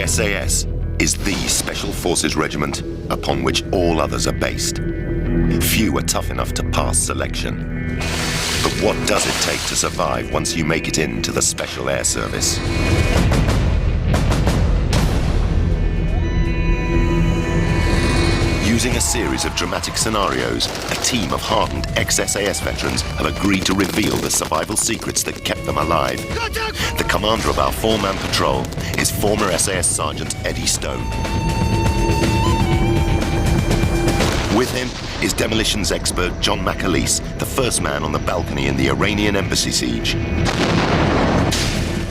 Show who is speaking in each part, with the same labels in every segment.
Speaker 1: The SAS is the Special Forces regiment upon which all others are based. Few are tough enough to pass selection. But what does it take to survive once you make it into the Special Air Service? Using a series of dramatic scenarios, a team of hardened ex-SAS veterans have agreed to reveal the survival secrets that kept them alive. The commander of our four-man patrol is former SAS Sergeant Eddie Stone. With him is demolitions expert John McAleese, the first man on the balcony in the Iranian embassy siege.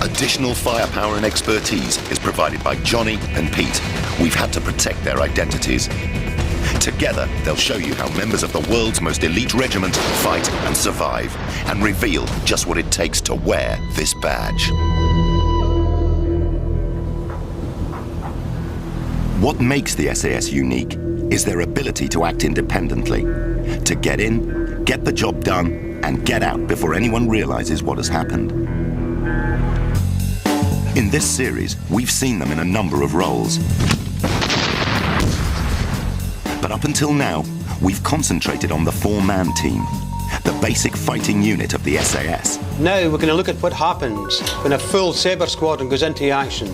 Speaker 1: Additional firepower and expertise is provided by Johnny and Pete. We've had to protect their identities. Together, they'll show you how members of the world's most elite regiment fight and survive, and reveal just what it takes to wear this badge. What makes the SAS unique is their ability to act independently, to get in, get the job done, and get out before anyone realizes what has happened. In this series, we've seen them in a number of roles. But up until now, we've concentrated on the four-man team, the basic fighting unit of the SAS.
Speaker 2: Now we're going to look at what happens when a full Sabre Squadron goes into action,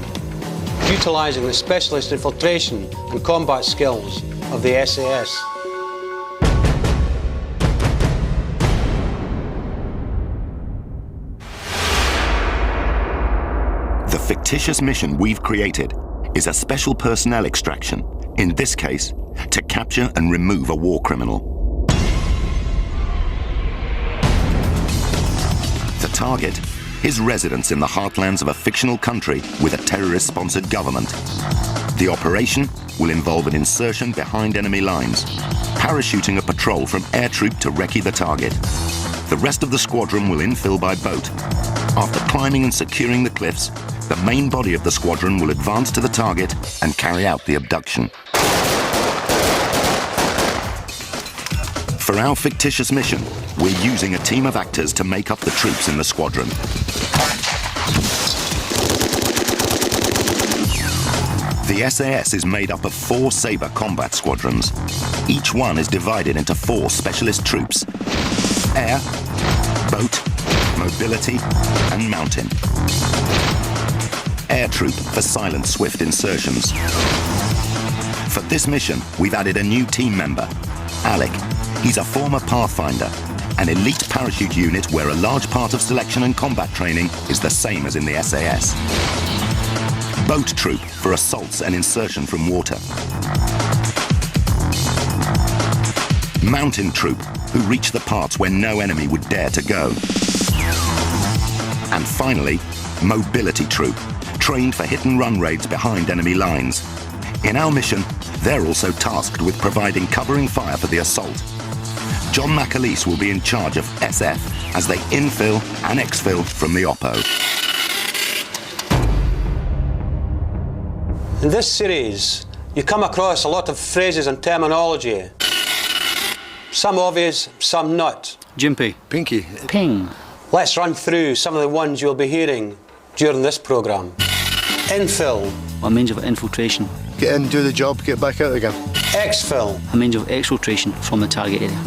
Speaker 2: utilising the specialist infiltration and combat skills of the SAS.
Speaker 1: The fictitious mission we've created is a special personnel extraction, in this case, to capture and remove a war criminal. The target, his residence in the heartlands of a fictional country with a terrorist-sponsored government. The operation will involve an insertion behind enemy lines, parachuting a patrol from air troop to recce the target. The rest of the squadron will infill by boat. After climbing and securing the cliffs, the main body of the squadron will advance to the target and carry out the abduction. For our fictitious mission, we're using a team of actors to make up the troops in the squadron. The SAS is made up of 4 Sabre combat squadrons. Each one is divided into 4 specialist troops: air, boat, mobility, and mountain. Air troop for silent, swift insertions. For this mission, we've added a new team member, Alec. He's a former Pathfinder, an elite parachute unit where a large part of selection and combat training is the same as in the SAS. Boat troop for assaults and insertion from water. Mountain troop, who reach the parts where no enemy would dare to go. And finally, mobility troop, trained for hit-and-run raids behind enemy lines. In our mission, they're also tasked with providing covering fire for the assault. John McAleese will be in charge of SF as they infill and exfil from the Oppo.
Speaker 2: In this series, you come across a lot of phrases and terminology. Some obvious, some not.
Speaker 3: Jimpy.
Speaker 4: Pinky.
Speaker 3: Ping.
Speaker 2: Let's run through some of the ones you'll be hearing during this programme. Infill.
Speaker 3: A means of infiltration.
Speaker 4: Get in, do the job, get back out again.
Speaker 2: Exfil.
Speaker 3: A means of exfiltration from the target area.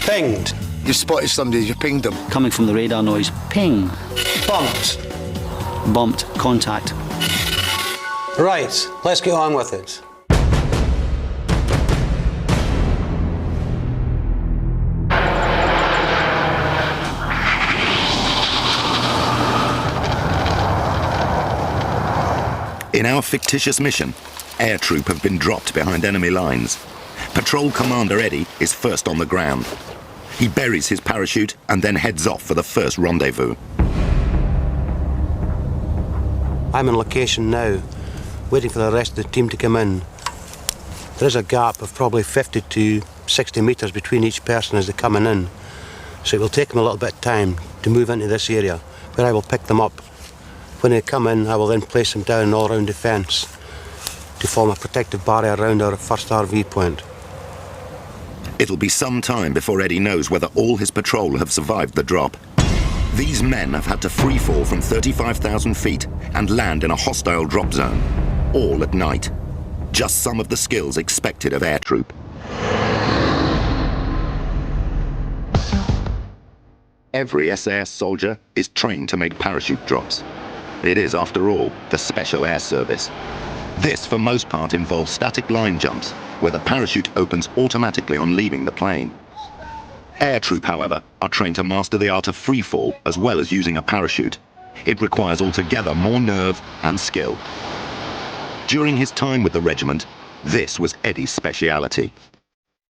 Speaker 2: Pinged.
Speaker 4: You spotted somebody, you pinged them.
Speaker 3: Coming from the radar noise. Ping.
Speaker 2: Bumped.
Speaker 3: Bumped. Contact.
Speaker 2: Right, let's get on with it.
Speaker 1: In our fictitious mission, air troop have been dropped behind enemy lines. Patrol Commander Eddie is first on the ground. He buries his parachute and then heads off for the first rendezvous.
Speaker 2: I'm on location now, waiting for the rest of the team to come in. There is a gap of probably 50 to 60 metres between each person as they're coming in, so it will take them a little bit of time to move into this area, where I will pick them up. When they come in, I will then place them down in all-round defence to form a protective barrier around our first RV point.
Speaker 1: It'll be some time before Eddie knows whether all his patrol have survived the drop. These men have had to free fall from 35,000 feet and land in a hostile drop zone. all at night. Just some of the skills expected of air troop. Every SAS soldier is trained to make parachute drops. It is, after all, the Special Air Service. This, for most part, involves static line jumps, where the parachute opens automatically on leaving the plane. Air troop, however, are trained to master the art of free fall as well as using a parachute. It requires altogether more nerve and skill. During his time with the regiment, this was Eddie's speciality.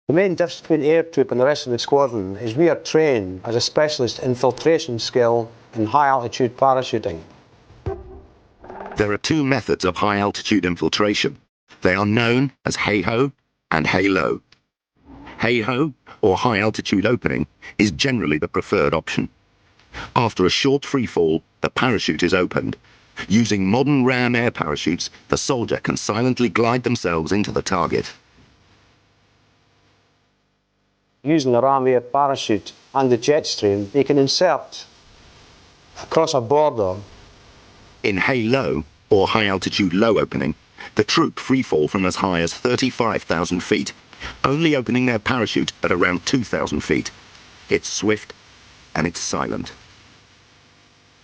Speaker 2: The main difference between air troop and the rest of the squadron is we are trained as a specialist infiltration skill in high altitude parachuting.
Speaker 1: There are two methods of high altitude infiltration. They are known as hey-ho and hey-low. Hey-ho, or high altitude opening, is generally the preferred option. After a short free fall, the parachute is opened. Using modern ram air parachutes, the soldier can silently glide themselves into the target.
Speaker 2: Using the ram air parachute and the jet stream, you can insert across a border.
Speaker 1: In hey-low, or high altitude low opening, the troop free fall from as high as 35,000 feet, only opening their parachute at around 2,000 feet. It's swift and it's silent.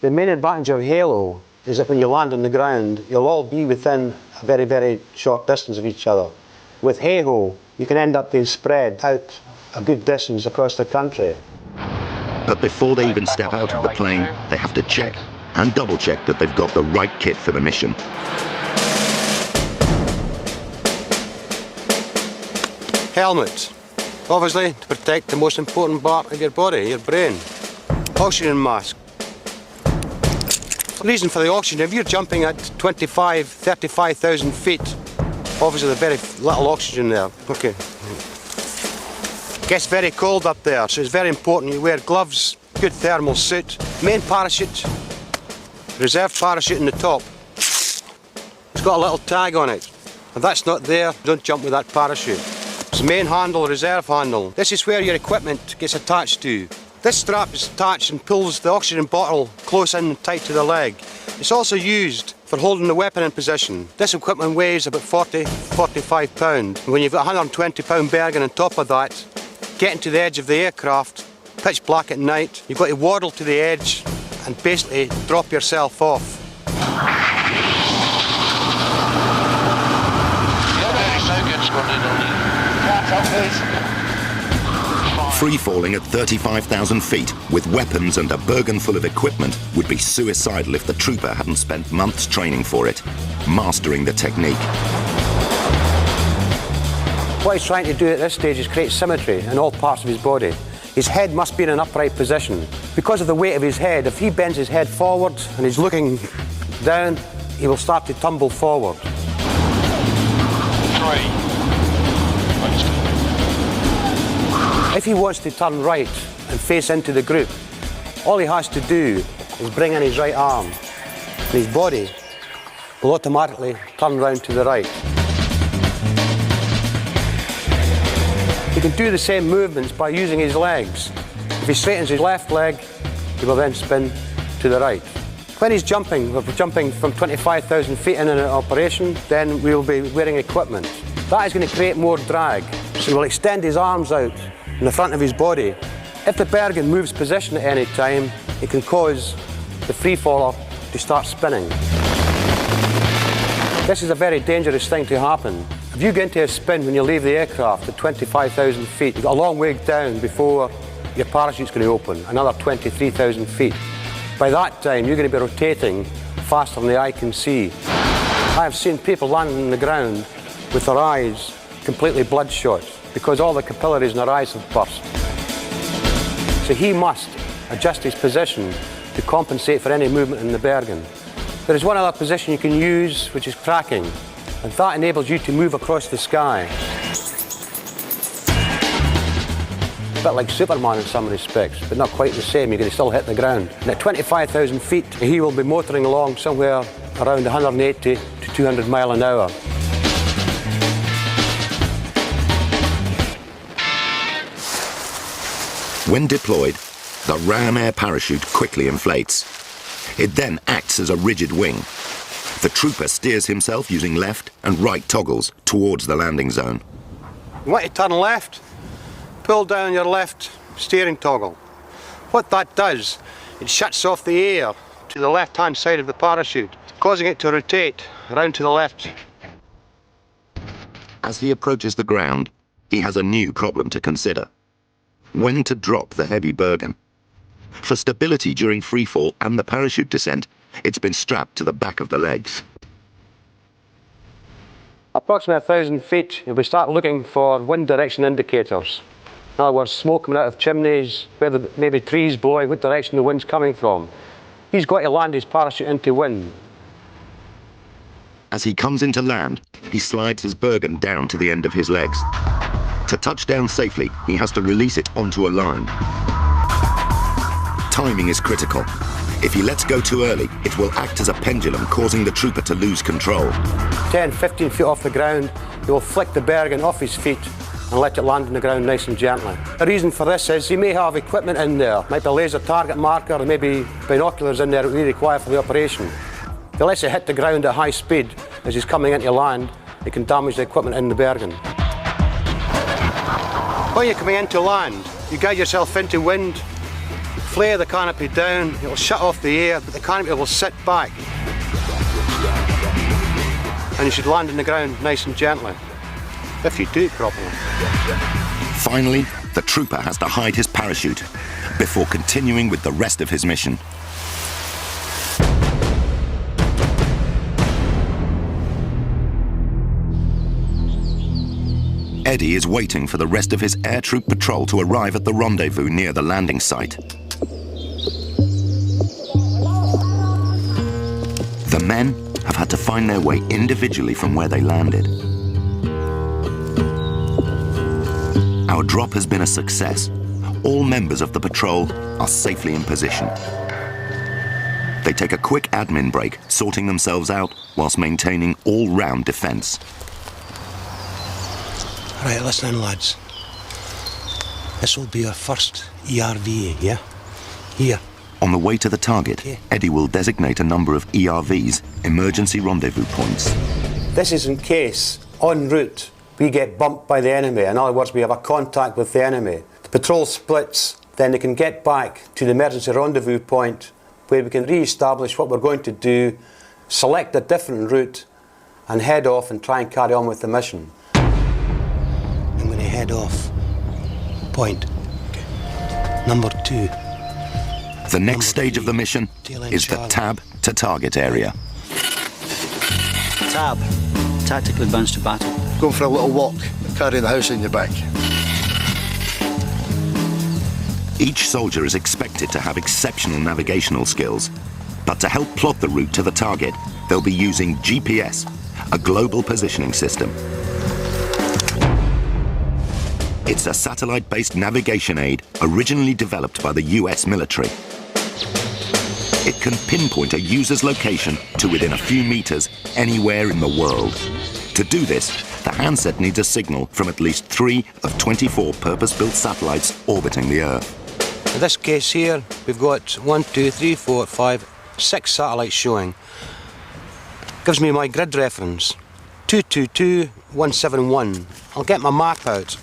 Speaker 2: The main advantage of halo is that when you land on the ground, you'll all be within a very, very short distance of each other. With hey-ho, you can end up being spread out a good distance across the country.
Speaker 1: But before they even step out of the plane, they have to check and double-check that they've got the right kit for the mission.
Speaker 2: Helmet, obviously to protect the most important part of your body, your brain. Oxygen mask. The reason for the oxygen, if you're jumping at 35,000 feet, obviously there's very little oxygen there. Okay. It gets very cold up there, so it's very important you wear gloves, good thermal suit, main parachute, reserve parachute in the top. It's got a little tag on it. If that's not there, don't jump with that parachute. It's main handle, reserve handle. This is where your equipment gets attached to. This strap is attached and pulls the oxygen bottle close in and tight to the leg. It's also used for holding the weapon in position. This equipment weighs about 45 pounds. When you've got a 120 pound Bergen on top of that, getting to the edge of the aircraft, pitch black at night, you've got to waddle to the edge and basically drop yourself off.
Speaker 1: Free falling at 35,000 feet with weapons and a Bergen full of equipment would be suicidal if the trooper hadn't spent months training for it, mastering the technique.
Speaker 2: What he's trying to do at this stage is create symmetry in all parts of his body. His head must be in an upright position. Because of the weight of his head, if he bends his head forward and he's looking down, he will start to tumble forward.
Speaker 5: 3.
Speaker 2: If he wants to turn right and face into the group, all he has to do is bring in his right arm, and his body will automatically turn round to the right. He can do the same movements by using his legs. If he straightens his left leg, he will then spin to the right. When he's jumping, if we're jumping from 25,000 feet in an operation, then we will be wearing equipment. That is going to create more drag, so he will extend his arms out in the front of his body. If the Bergen moves position at any time, it can cause the free faller to start spinning. This is a very dangerous thing to happen. If you get into a spin when you leave the aircraft at 25,000 feet, you've got a long way down before your parachute's going to open, another 23,000 feet. By that time, you're going to be rotating faster than the eye can see. I have seen people landing on the ground with their eyes completely bloodshot because all the capillaries in their eyes have burst. So he must adjust his position to compensate for any movement in the Bergen. There is one other position you can use, which is cracking, and that enables you to move across the sky. A bit like Superman in some respects, but not quite the same. You're going to still hit the ground. And at 25,000 feet, he will be motoring along somewhere around 180 to 200 mile an hour.
Speaker 1: When deployed, the ram air parachute quickly inflates. It then acts as a rigid wing. The trooper steers himself using left and right toggles towards the landing zone.
Speaker 2: You want to turn left, pull down your left steering toggle. What that does, it shuts off the air to the left-hand side of the parachute, causing it to rotate around to the left.
Speaker 1: As he approaches the ground, he has a new problem to consider. When to drop the heavy Bergen. For stability during freefall and the parachute descent, it's been strapped to the back of the legs.
Speaker 2: Approximately 1,000 feet, we start looking for wind direction indicators. In other words, smoke coming out of chimneys, whether maybe trees blowing, what direction the wind's coming from. He's got to land his parachute into wind.
Speaker 1: As he comes into land, he slides his Bergen down to the end of his legs. To touch down safely, he has to release it onto a line. Timing is critical. If he lets go too early, it will act as a pendulum, causing the trooper to lose control.
Speaker 2: 10, 15 feet off the ground, he will flick the Bergen off his feet and let it land on the ground nice and gently. The reason for this is he may have equipment in there, might be a laser target marker, or maybe binoculars in there that we require for the operation. If he lets it hit the ground at high speed as he's coming into land, it can damage the equipment in the Bergen. When you're coming into land, you guide yourself into wind, flare the canopy down, it will shut off the air, but the canopy will sit back. And you should land on the ground nice and gently, if you do it properly.
Speaker 1: Finally, the trooper has to hide his parachute before continuing with the rest of his mission. Eddie is waiting for the rest of his air troop patrol to arrive at the rendezvous near the landing site. The men have had to find their way individually from where they landed. Our drop has been a success. All members of the patrol are safely in position. They take a quick admin break, sorting themselves out whilst maintaining all-round defence.
Speaker 2: Right, listen in, lads. This will be our first ERV, yeah? Here.
Speaker 1: On the way to the target,
Speaker 2: Okay.
Speaker 1: Eddie will designate a number of ERVs, emergency rendezvous points.
Speaker 2: This is in case, en route, we get bumped by the enemy. In other words, we have a contact with the enemy. The patrol splits, then they can get back to the emergency rendezvous point where we can re-establish what we're going to do, select a different route, and head off and try and carry on with the mission. I'm going to head off. Point. Number 2.
Speaker 1: The next stage of the mission is the tab to target area.
Speaker 3: Tab. Tactical advance to battle.
Speaker 4: Going for a little walk, carrying the house on your back.
Speaker 1: Each soldier is expected to have exceptional navigational skills, but to help plot the route to the target, they'll be using GPS, a global positioning system. It's a satellite-based navigation aid originally developed by the US military. It can pinpoint a user's location to within a few meters anywhere in the world. To do this, the handset needs a signal from at least 3 of 24 purpose-built satellites orbiting the Earth.
Speaker 2: In this case here, we've got 1, 2, 3, 4, 5, 6 satellites showing. Gives me my grid reference, 222171. I'll get my map out.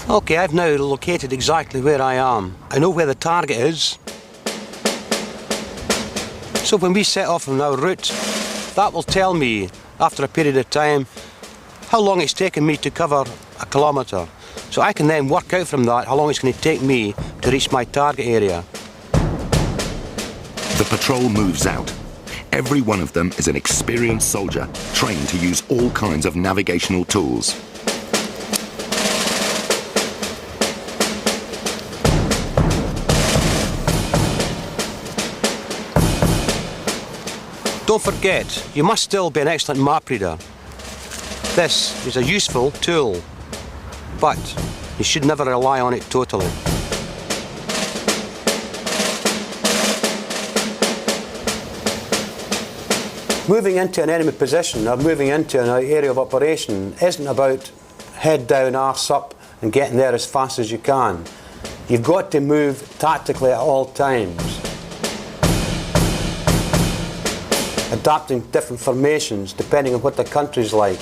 Speaker 2: Okay, I've now located exactly where I am. I know where the target is. So when we set off on our route, that will tell me, after a period of time, how long it's taken me to cover a kilometre. So I can then work out from that how long it's going to take me to reach my target area.
Speaker 1: The patrol moves out. Every one of them is an experienced soldier, trained to use all kinds of navigational tools.
Speaker 2: Don't forget, you must still be an excellent map reader. This is a useful tool, but you should never rely on it totally. Moving into an enemy position or moving into an area of operation isn't about head down, arse up and getting there as fast as you can. You've got to move tactically at all times. adapting different formations depending on what the country's like.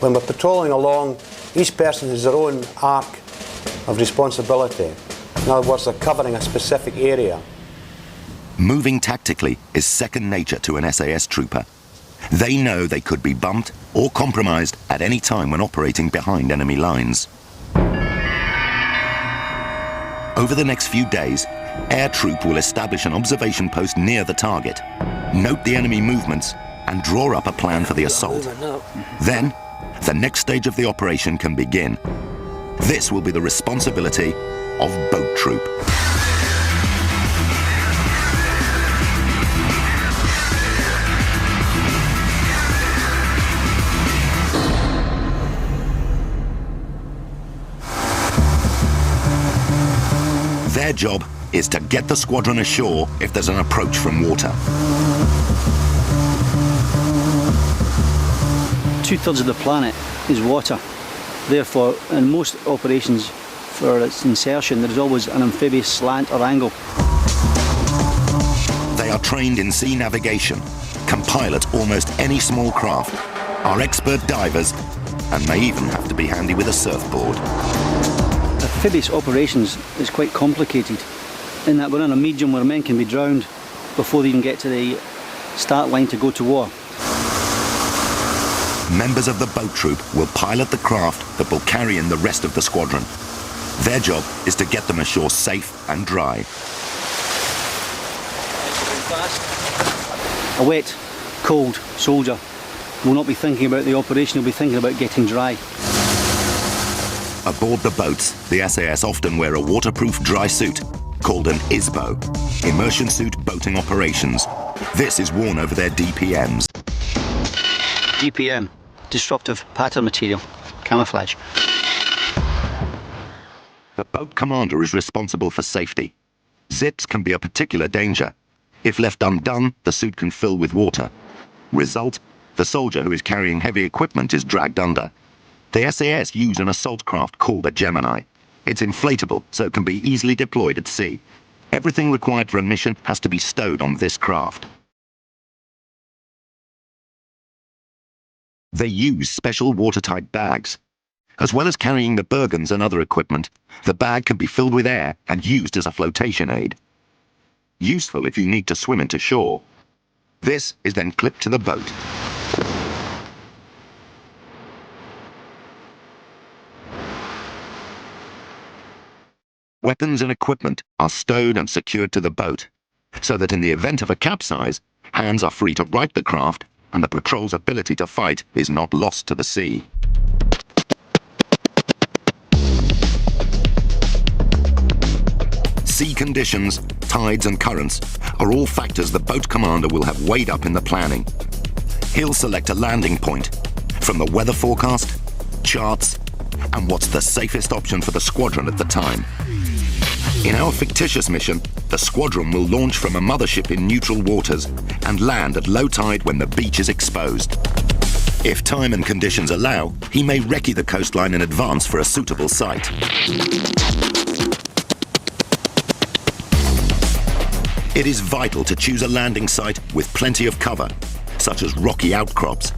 Speaker 2: When we're patrolling along, each person has their own arc of responsibility. In other words, they're covering a specific area.
Speaker 1: Moving tactically is second nature to an SAS trooper. They know they could be bumped or compromised at any time when operating behind enemy lines. Over the next few days, Air Troop will establish an observation post near the target, note the enemy movements, and draw up a plan for the assault. Then, the next stage of the operation can begin. This will be the responsibility of Boat Troop. Their job is to get the squadron ashore if there's an approach from water.
Speaker 3: 2/3 of the planet is water. Therefore, in most operations for its insertion, there is always an amphibious slant or angle.
Speaker 1: They are trained in sea navigation, can pilot almost any small craft, are expert divers, and may even have to be handy with a surfboard.
Speaker 3: Amphibious operations is quite complicated in that we're in a medium where men can be drowned before they even get to the start line to go to war.
Speaker 1: Members of the Boat Troop will pilot the craft that will carry in the rest of the squadron. Their job is to get them ashore safe and dry.
Speaker 3: A wet, cold soldier will not be thinking about the operation, he'll be thinking about getting dry.
Speaker 1: Aboard the boats, the SAS often wear a waterproof dry suit called an ISBO, Immersion Suit Boating Operations. This is worn over their DPMs.
Speaker 3: DPM, Disruptive Pattern Material, camouflage.
Speaker 1: The boat commander is responsible for safety. Zips can be a particular danger. If left undone, the suit can fill with water. Result, the soldier who is carrying heavy equipment is dragged under. The SAS use an assault craft called a Gemini. It's inflatable, so it can be easily deployed at sea. Everything required for a mission has to be stowed on this craft. They use special watertight bags. As well as carrying the burgans and other equipment, the bag can be filled with air and used as a flotation aid. Useful if you need to swim into shore. This is then clipped to the boat. Weapons and equipment are stowed and secured to the boat, so that in the event of a capsize, hands are free to right the craft and the patrol's ability to fight is not lost to the sea. Sea conditions, tides and currents are all factors the boat commander will have weighed up in the planning. He'll select a landing point from the weather forecast, charts, and what's the safest option for the squadron at the time. In our fictitious mission, the squadron will launch from a mothership in neutral waters and land at low tide when the beach is exposed. If time and conditions allow, he may recce the coastline in advance for a suitable site. It is vital to choose a landing site with plenty of cover, such as rocky outcrops.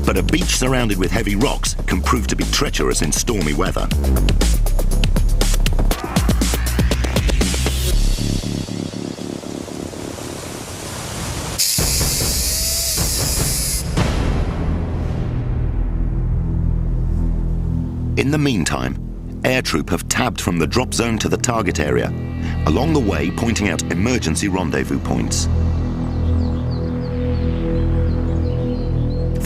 Speaker 1: But a beach surrounded with heavy rocks can prove to be treacherous in stormy weather. In the meantime, Air Troop have tabbed from the drop zone to the target area, along the way pointing out emergency rendezvous points.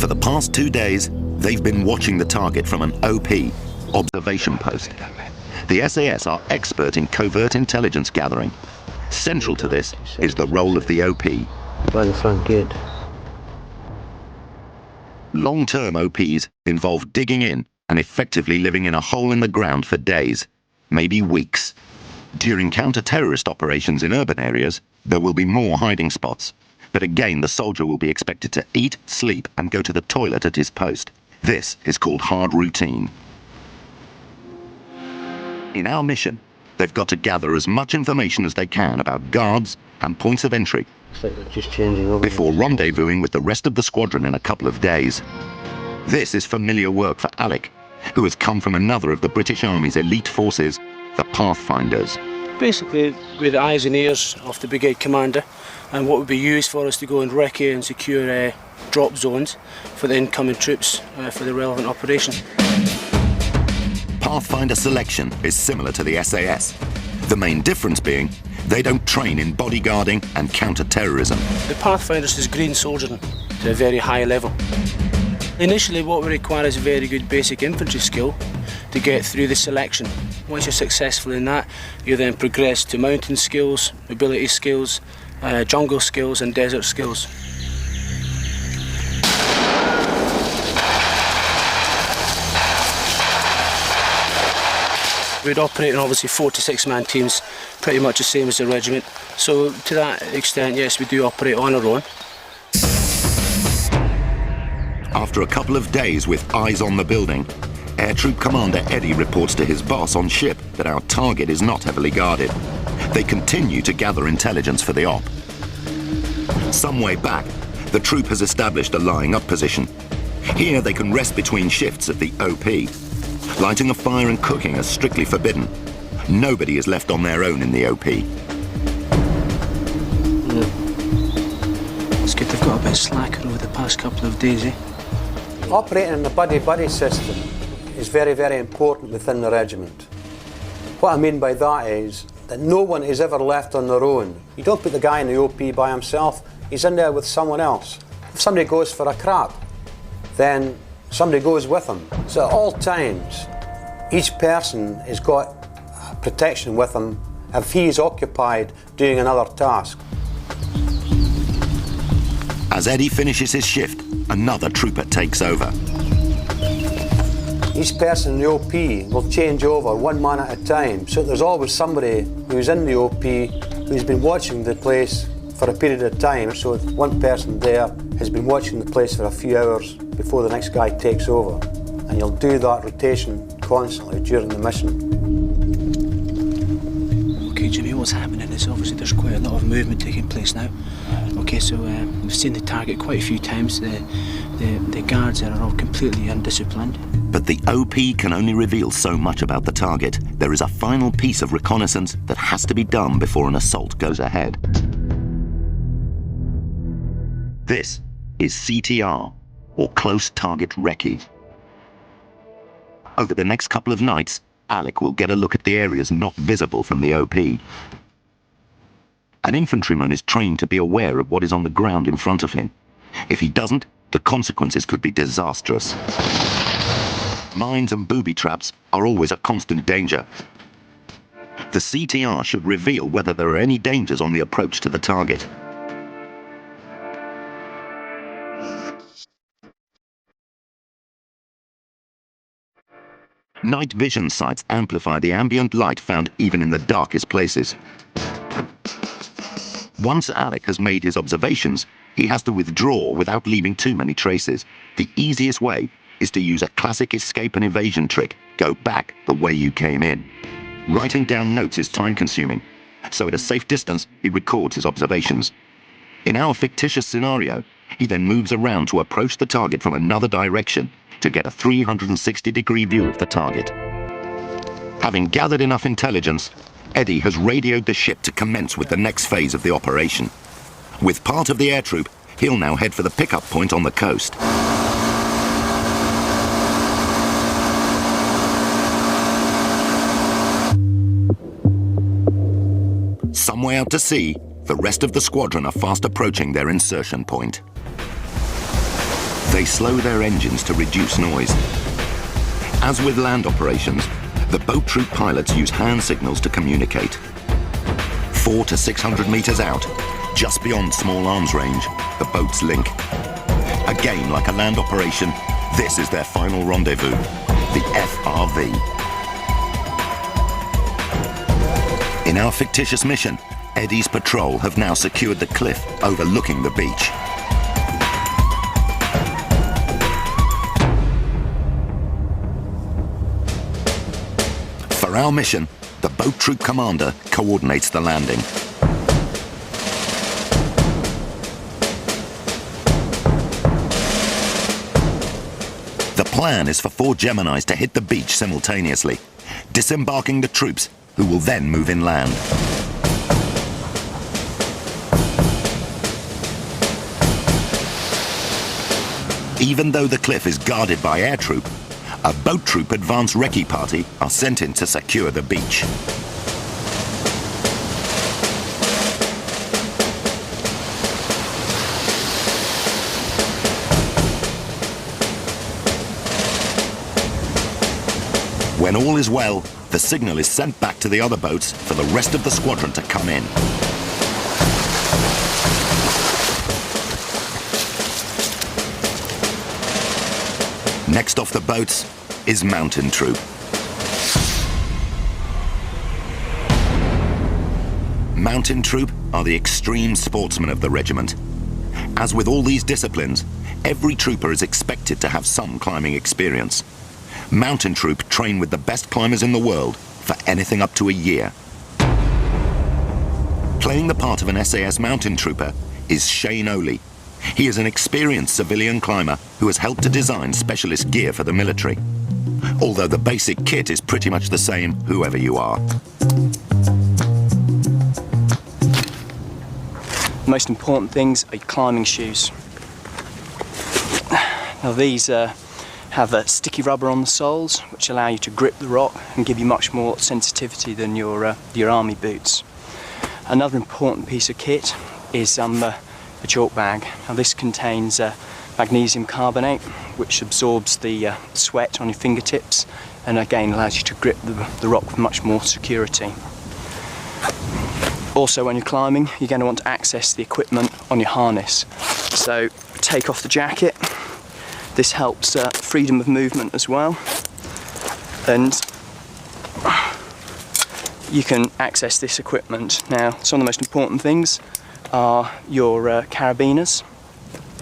Speaker 1: For the past 2 days, they've been watching the target from an OP, observation post. The SAS are expert in covert intelligence gathering. Central to this is the role of the OP.
Speaker 2: By the front gate.
Speaker 1: Long-term OPs involve digging in and effectively living in a hole in the ground for days, maybe weeks. During counter-terrorist operations in urban areas, there will be more hiding spots. But again, the soldier will be expected to eat, sleep, and go to the toilet at his post. This is called hard routine. In our mission, they've got to gather as much information as they can about guards and points of entry
Speaker 2: Looks like they're just changing over.
Speaker 1: Before rendezvousing with the rest of the squadron in a couple of days. This is familiar work for Alec, who has come from another of the British Army's elite forces, the Pathfinders.
Speaker 5: Basically, we're the eyes and ears of the brigade commander, and what would be used for us to go and recce and secure drop zones for the incoming troops for the relevant operation.
Speaker 1: Pathfinder selection is similar to the SAS. The main difference being they don't train in bodyguarding and counter-terrorism.
Speaker 5: The Pathfinders is green soldiering to a very high level. Initially, what we require is a very good basic infantry skill to get through the selection. Once you're successful in that, you then progress to mountain skills, mobility skills, jungle skills and desert skills. We'd operate in obviously 4 to 6 man teams, pretty much the same as the regiment. So to that extent, yes, we do operate on our own.
Speaker 1: After a couple of days with eyes on the building, Air Troop Commander Eddie reports to his boss on ship that our target is not heavily guarded. They continue to gather intelligence for the op. Some way back, the troop has established a lying up position. Here they can rest between shifts at the OP. Lighting a fire and cooking are strictly forbidden. Nobody is left on their own in the OP.
Speaker 5: It's good they've got a bit slacker over the past couple of days, eh?
Speaker 2: Operating in the buddy-buddy system is very, very important within the regiment. What I mean by that is that no one is ever left on their own. You don't put the guy in the OP by himself, he's in there with someone else. If somebody goes for a crap, then somebody goes with them. So at all times, each person has got protection with him if he is occupied doing another task.
Speaker 1: As Eddie finishes his shift, another trooper takes over.
Speaker 2: Each person in the OP will change over one man at a time, so there's always somebody who's in the OP who's been watching the place for a period of time. So one person there has been watching the place for a few hours before the next guy takes over. And you'll do that rotation constantly during the mission.
Speaker 5: Okay, Jimmy, what's happening is obviously there's quite a lot of movement taking place now. Okay, so we've seen the target quite a few times. The guards are all completely undisciplined.
Speaker 1: But the OP can only reveal so much about the target. There is a final piece of reconnaissance that has to be done before an assault goes ahead. This is CTR, or Close Target Recce. Over the next couple of nights, Alec will get a look at the areas not visible from the OP. An infantryman is trained to be aware of what is on the ground in front of him. If he doesn't, the consequences could be disastrous. Mines and booby traps are always a constant danger. The CTR should reveal whether there are any dangers on the approach to the target. Night vision sights amplify the ambient light found even in the darkest places. Once Alec has made his observations, he has to withdraw without leaving too many traces. The easiest way is to use a classic escape and evasion trick: go back the way you came in. Writing down notes is time-consuming, so at a safe distance, he records his observations. In our fictitious scenario, he then moves around to approach the target from another direction to get a 360-degree view of the target. Having gathered enough intelligence, Eddie has radioed the ship to commence with the next phase of the operation. With part of the air troop, he'll now head for the pickup point on the coast. Some way out to sea, the rest of the squadron are fast approaching their insertion point. They slow their engines to reduce noise. As with land operations, the boat troop pilots use hand signals to communicate. 400 to 600 meters out, just beyond small arms range, the boats link. Again, like a land operation, this is their final rendezvous, the FRV. In our fictitious mission, Eddie's patrol have now secured the cliff overlooking the beach. For our mission, the boat troop commander coordinates the landing. plan is for 4 Geminis to hit the beach simultaneously, disembarking the troops, who will then move inland. Even though the cliff is guarded by air troop, a boat troop advance recce party are sent in to secure the beach. When all is well, the signal is sent back to the other boats for the rest of the squadron to come in. Next off the boats is Mountain Troop. Mountain Troop are the extreme sportsmen of the regiment. As with all these disciplines, every trooper is expected to have some climbing experience. Mountain Troop train with the best climbers in the world for anything up to a year. Playing the part of an SAS Mountain Trooper is Shane Oley. He is an experienced civilian climber who has helped to design specialist gear for the military. Although the basic kit is pretty much the same, whoever you are.
Speaker 6: The most important things are your climbing shoes. Now these have a sticky rubber on the soles, which allow you to grip the rock and give you much more sensitivity than your army boots. Another important piece of kit is a chalk bag. Now this contains magnesium carbonate, which absorbs the sweat on your fingertips and again allows you to grip the rock with much more security. Also, when you're climbing, you're going to want to access the equipment on your harness. So take off the jacket. This helps freedom of movement as well, and you can access this equipment. Now, some of the most important things are your carabiners.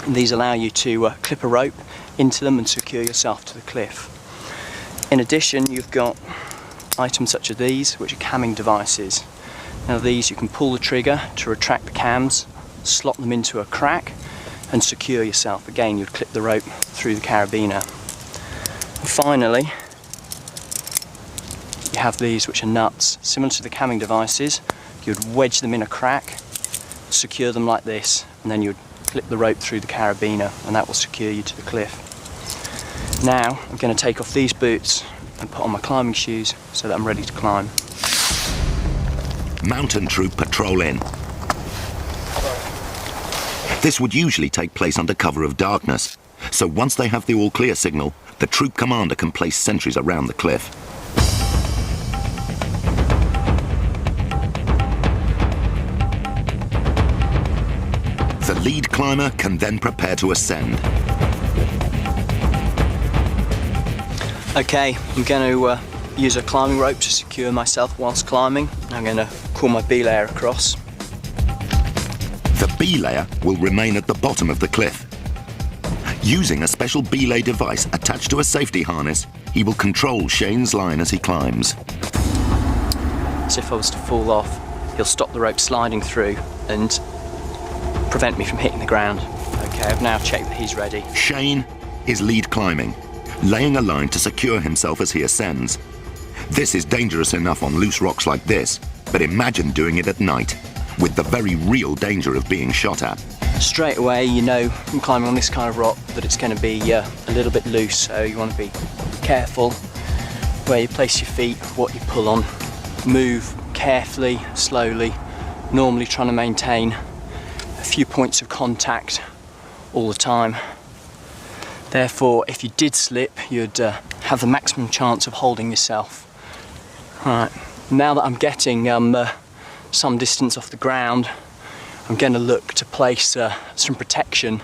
Speaker 6: These allow you to clip a rope into them and secure yourself to the cliff. In addition, you've got items such as these, which are camming devices. Now these, you can pull the trigger to retract the cams, slot them into a crack and secure yourself. Again, you'd clip the rope through the carabiner. And finally, you have these, which are nuts. Similar to the camming devices, you'd wedge them in a crack, secure them like this, and then you'd clip the rope through the carabiner, and that will secure you to the cliff. Now, I'm going to take off these boots and put on my climbing shoes so that I'm ready to climb.
Speaker 1: Mountain Troop patrol in. This would usually take place under cover of darkness, so once they have the all-clear signal, the troop commander can place sentries around the cliff. The lead climber can then prepare to ascend.
Speaker 6: Okay, I'm going to use a climbing rope to secure myself whilst climbing. I'm going to pull my B-layer across.
Speaker 1: The B-layer will remain at the bottom of the cliff. Using a special belay device attached to a safety harness, he will control Shane's line as he climbs.
Speaker 6: So if I was to fall off, he'll stop the rope sliding through and prevent me from hitting the ground. Okay, I've now checked that he's ready.
Speaker 1: Shane is lead climbing, laying a line to secure himself as he ascends. This is dangerous enough on loose rocks like this, but imagine doing it at night, with the very real danger of being shot at.
Speaker 6: Straight away, you know from climbing on this kind of rock that it's going to be a little bit loose, so you want to be careful where you place your feet, what you pull on. Move carefully, slowly, normally trying to maintain a few points of contact all the time. Therefore, if you did slip, you'd have the maximum chance of holding yourself. Right, now that I'm getting some distance off the ground, I'm going to look to place some protection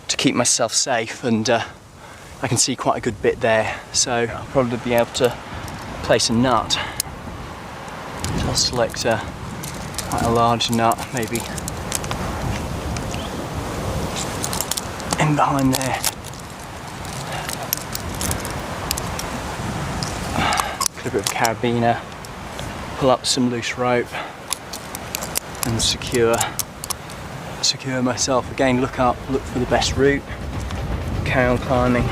Speaker 6: to keep myself safe, and I can see quite a good bit there, so I'll probably be able to place a nut. So I'll select quite a large nut, maybe in behind there. Clip it with a carabiner, pull up some loose rope and secure myself. Again, look up, look for the best route, carry on climbing.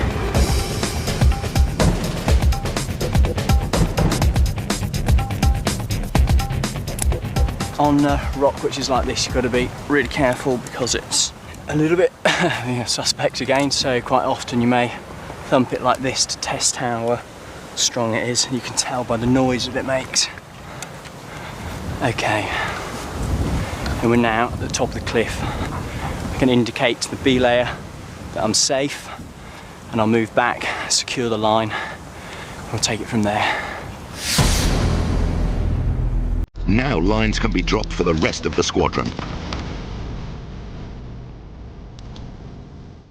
Speaker 6: On rock which is like this, you've got to be really careful because it's a little bit suspect again, so quite often you may thump it like this to test how strong it is. You can tell by the noise that it makes. Okay, and we're now at the top of the cliff. I can indicate to the B layer that I'm safe, and I'll move back, secure the line, and we'll take it from there.
Speaker 1: Now lines can be dropped for the rest of the squadron.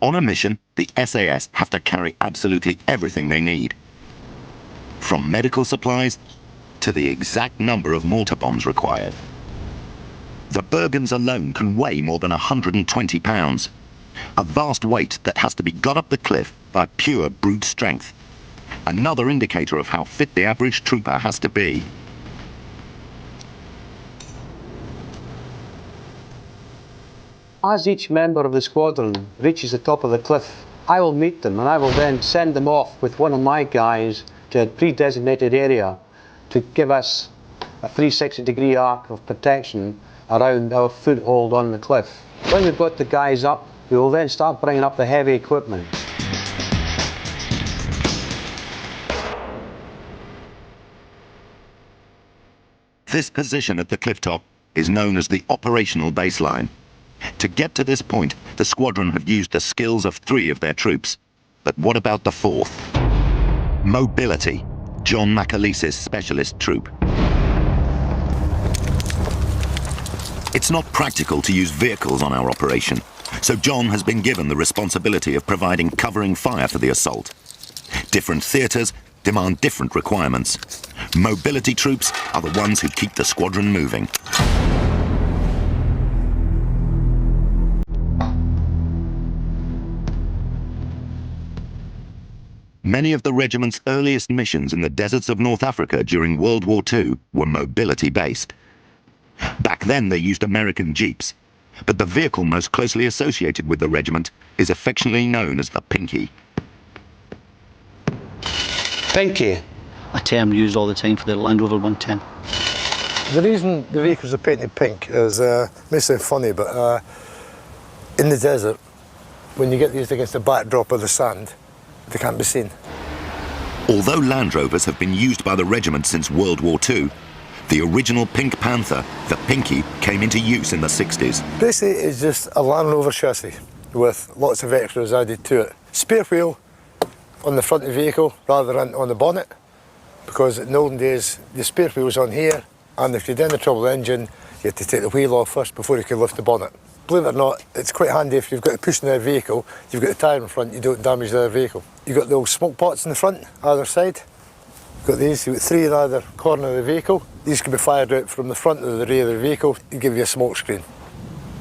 Speaker 1: On a mission, the SAS have to carry absolutely everything they need. From medical supplies to the exact number of mortar bombs required. The Bergens alone can weigh more than 120 pounds. A vast weight that has to be got up the cliff by pure brute strength. Another indicator of how fit the average trooper has to be.
Speaker 2: As each member of the squadron reaches the top of the cliff, I will meet them and I will then send them off with one of my guys to a pre-designated area to give us a 360-degree arc of protection around our foothold on the cliff. When we've got the guys up, we will then start bringing up the heavy equipment.
Speaker 1: This position at the cliff top is known as the operational baseline. To get to this point, the squadron have used the skills of 3 of their troops. But what about the 4th? Mobility, John McAleese's specialist troop. It's not practical to use vehicles on our operation, so John has been given the responsibility of providing covering fire for the assault. Different theatres demand different requirements. Mobility troops are the ones who keep the squadron moving. Many of the regiment's earliest missions in the deserts of North Africa during World War II were mobility-based. Back then they used American jeeps, but the vehicle most closely associated with the regiment is affectionately known as the Pinky.
Speaker 2: Pinky.
Speaker 3: A term used all the time for the Land Rover 110.
Speaker 4: The reason the vehicles are painted pink is, it may sound funny, but in the desert, when you get used against the backdrop of the sand, they can't be seen.
Speaker 1: Although Land Rovers have been used by the regiment since World War II, the original Pink Panther, the Pinky, came into use in the 60s.
Speaker 4: Basically, it's just a Land Rover chassis with lots of extras added to it. Spare wheel on the front of the vehicle rather than on the bonnet, because in the olden days, the spare wheel was on here, and if you'd any trouble with the engine, you had to take the wheel off first before you could lift the bonnet. Believe it or not, it's quite handy if you've got to push in the vehicle, you've got the tyre in front, you don't damage the other vehicle. You've got the old smoke pots in the front, either side. You've got these, you've got 3 in either corner of the vehicle. These can be fired out from the front or the rear of the vehicle to give you a smoke screen.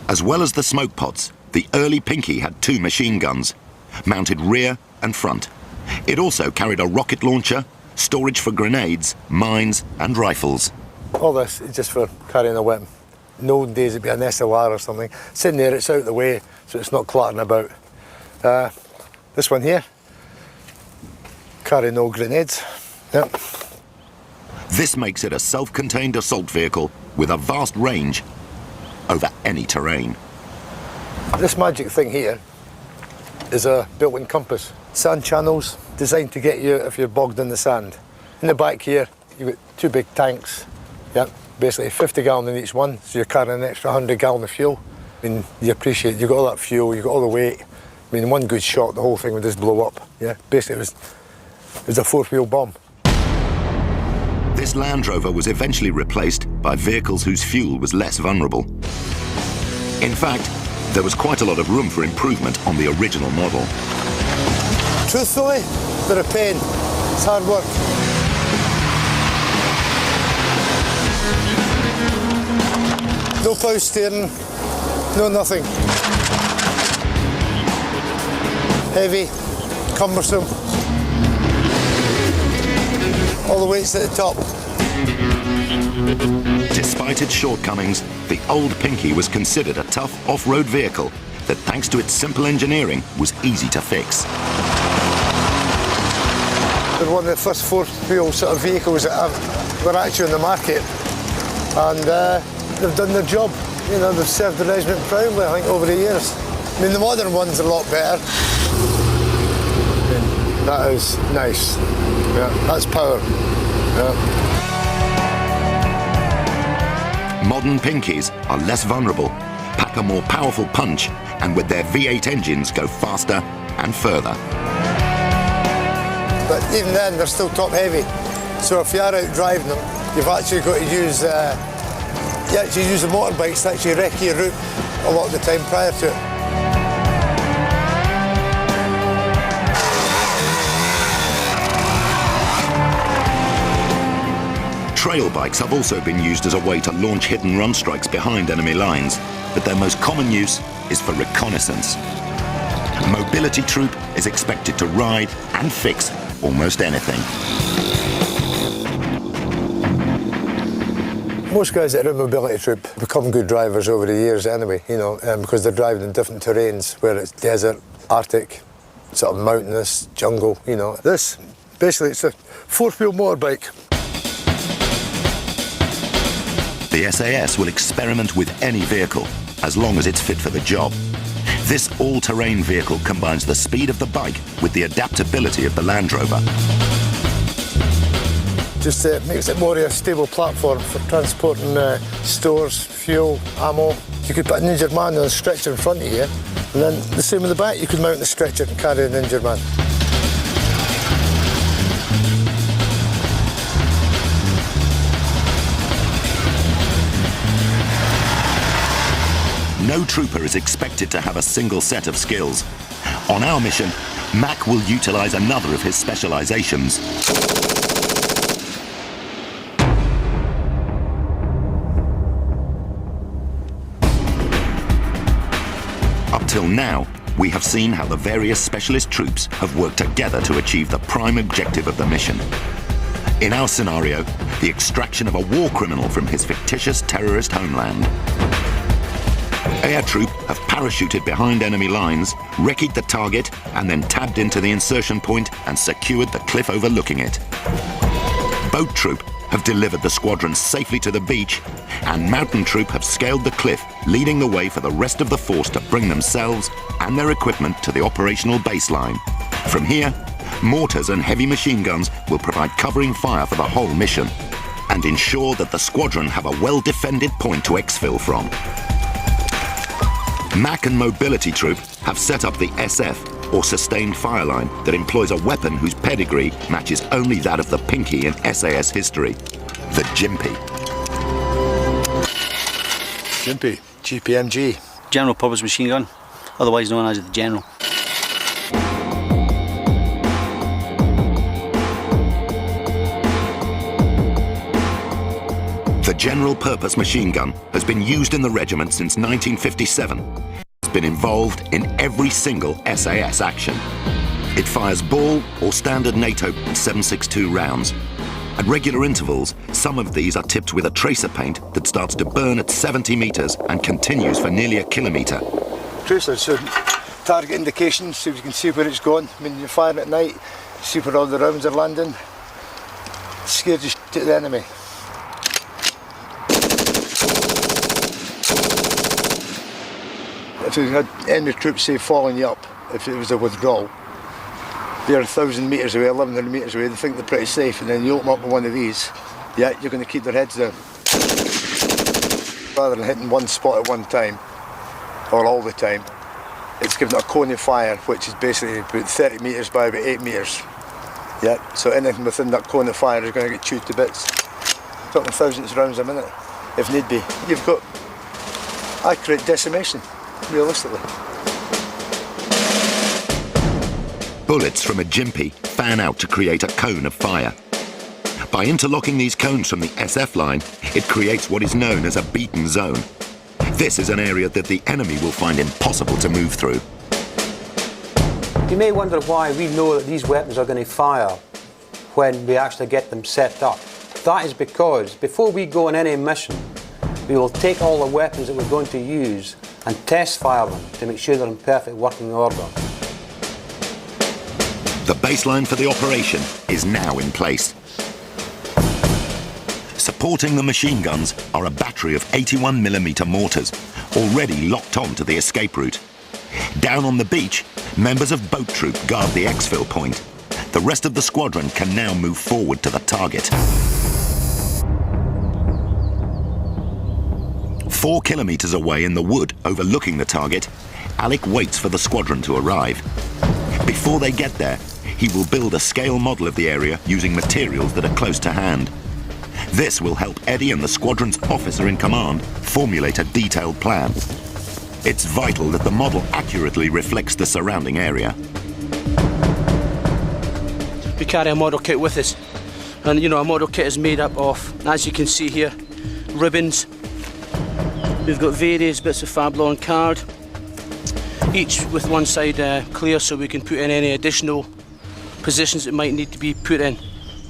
Speaker 1: As well as the smoke pots, the early Pinky had 2 machine guns, mounted rear and front. It also carried a rocket launcher, storage for grenades, mines and rifles.
Speaker 4: All this is just for carrying a weapon. In the olden days it'd be an SLR or something. It's in there, it's out of the way, so it's not clattering about. This one here, carrying no grenades. Yep.
Speaker 1: This makes it a self-contained assault vehicle with a vast range over any terrain.
Speaker 4: This magic thing here is a built-in compass. Sand channels designed to get you if you're bogged in the sand. In the back here, you've got 2 big tanks. Yep. Basically 50 gallon in each one, so you're carrying an extra 100 gallon of fuel. I mean, you appreciate you've got all that fuel, you've got all the weight. I mean, one good shot, the whole thing would just blow up. Yeah, basically it was a 4-wheel bomb.
Speaker 1: This Land Rover was eventually replaced by vehicles whose fuel was less vulnerable. In fact, there was quite a lot of room for improvement on the original model.
Speaker 4: Truthfully, they're a pain. It's hard work. No power steering, no nothing. Heavy, cumbersome. All the weight's at the top.
Speaker 1: Despite its shortcomings, the old Pinky was considered a tough off-road vehicle that, thanks to its simple engineering, was easy to fix.
Speaker 4: They're one of the first 4-wheel sort of vehicles that were actually on the market. And they've done their job. You know, they've served the regiment proudly, I think, over the years. I mean, the modern one's a lot better. That is nice. Yeah, that's power. Yeah.
Speaker 1: Modern Pinkies are less vulnerable, pack a more powerful punch, and with their V8 engines go faster and further.
Speaker 4: But even then, they're still top heavy. So if you are out driving them, you've actually got to use the motorbikes to actually wreck your route a lot of the time prior to it.
Speaker 1: Trail bikes have also been used as a way to launch hit-and-run strikes behind enemy lines, but their most common use is for reconnaissance. Mobility Troop is expected to ride and fix almost anything.
Speaker 4: Most guys that are in Mobility Troop become good drivers over the years anyway, you know, because they're driving in different terrains, where it's desert, Arctic, sort of mountainous, jungle, you know. This, basically, it's a four-wheel motorbike.
Speaker 1: The SAS will experiment with any vehicle, as long as it's fit for the job. This all-terrain vehicle combines the speed of the bike with the adaptability of the Land Rover.
Speaker 4: Just makes it more of a stable platform for transporting stores, fuel, ammo. You could put an injured man on a stretcher in front of you, and then the same in the back, you could mount the stretcher and carry an injured man.
Speaker 1: No trooper is expected to have a single set of skills. On our mission, Mac will utilize another of his specializations. Up till now, we have seen how the various specialist troops have worked together to achieve the prime objective of the mission. In our scenario, the extraction of a war criminal from his fictitious terrorist homeland. Air Troop have parachuted behind enemy lines, wrecked the target, and then tabbed into the insertion point and secured the cliff overlooking it. Boat Troop have delivered the squadron safely to the beach, and Mountain Troop have scaled the cliff, leading the way for the rest of the force to bring themselves and their equipment to the operational baseline. From here, mortars and heavy machine guns will provide covering fire for the whole mission and ensure that the squadron have a well-defended point to exfil from. Mac and Mobility Troop have set up the SF, or Sustained Fire Line, that employs a weapon whose pedigree matches only that of the Pinky in SAS history, the Gympie.
Speaker 4: Gympie, GPMG.
Speaker 3: General purpose machine gun, otherwise known as the General.
Speaker 1: The General Purpose Machine Gun has been used in the regiment since 1957. It's been involved in every single SAS action. It fires ball or standard NATO 7.62 rounds. At regular intervals, some of these are tipped with a tracer paint that starts to burn at 70 meters and continues for nearly a kilometer.
Speaker 4: Tracers, so target indication, so you can see where it's going. I mean, you're firing at night, see where all the rounds are landing. Scared the shit at the enemy. If you had enemy troops, say, following you up, if it was a withdrawal, they're 1,000 metres away, 1,100 metres away, they think they're pretty safe, and then you open up with one of these, yeah, you're going to keep their heads down. Rather than hitting one spot at one time, or all the time, it's given it a cone of fire, which is basically about 30 metres by about 8 metres. Yeah, so anything within that cone of fire is going to get chewed to bits. Talking thousands of rounds a minute, if need be. You've got accurate decimation, realistically.
Speaker 1: Bullets from a Gympie fan out to create a cone of fire. By interlocking these cones from the SF line, it creates what is known as a beaten zone. This is an area that the enemy will find impossible to move through.
Speaker 2: You may wonder why we know that these weapons are going to fire when we actually get them set up. That is because before we go on any mission, we will take all the weapons that we're going to use and test fire them to make sure they're in perfect working order. So
Speaker 1: Supporting the machine guns are a battery of 81mm mortars, already locked on to the escape route. Down on the beach, members of boat troop guard the exfil point. The rest of the squadron can now move forward to the target. 4 kilometers away in the wood overlooking the target, Alec waits for the squadron to arrive. Before they get there, he will build a scale model of the area using materials that are close to hand. This will help Eddie and the squadron's officer in command formulate a detailed plan. It's vital that the model accurately reflects the surrounding area.
Speaker 5: We carry a model kit with us, and you know, a model kit is made up of, as you can see here, ribbons. We've got various bits of Fablon card, each with one side clear so we can put in any additional positions that might need to be put in.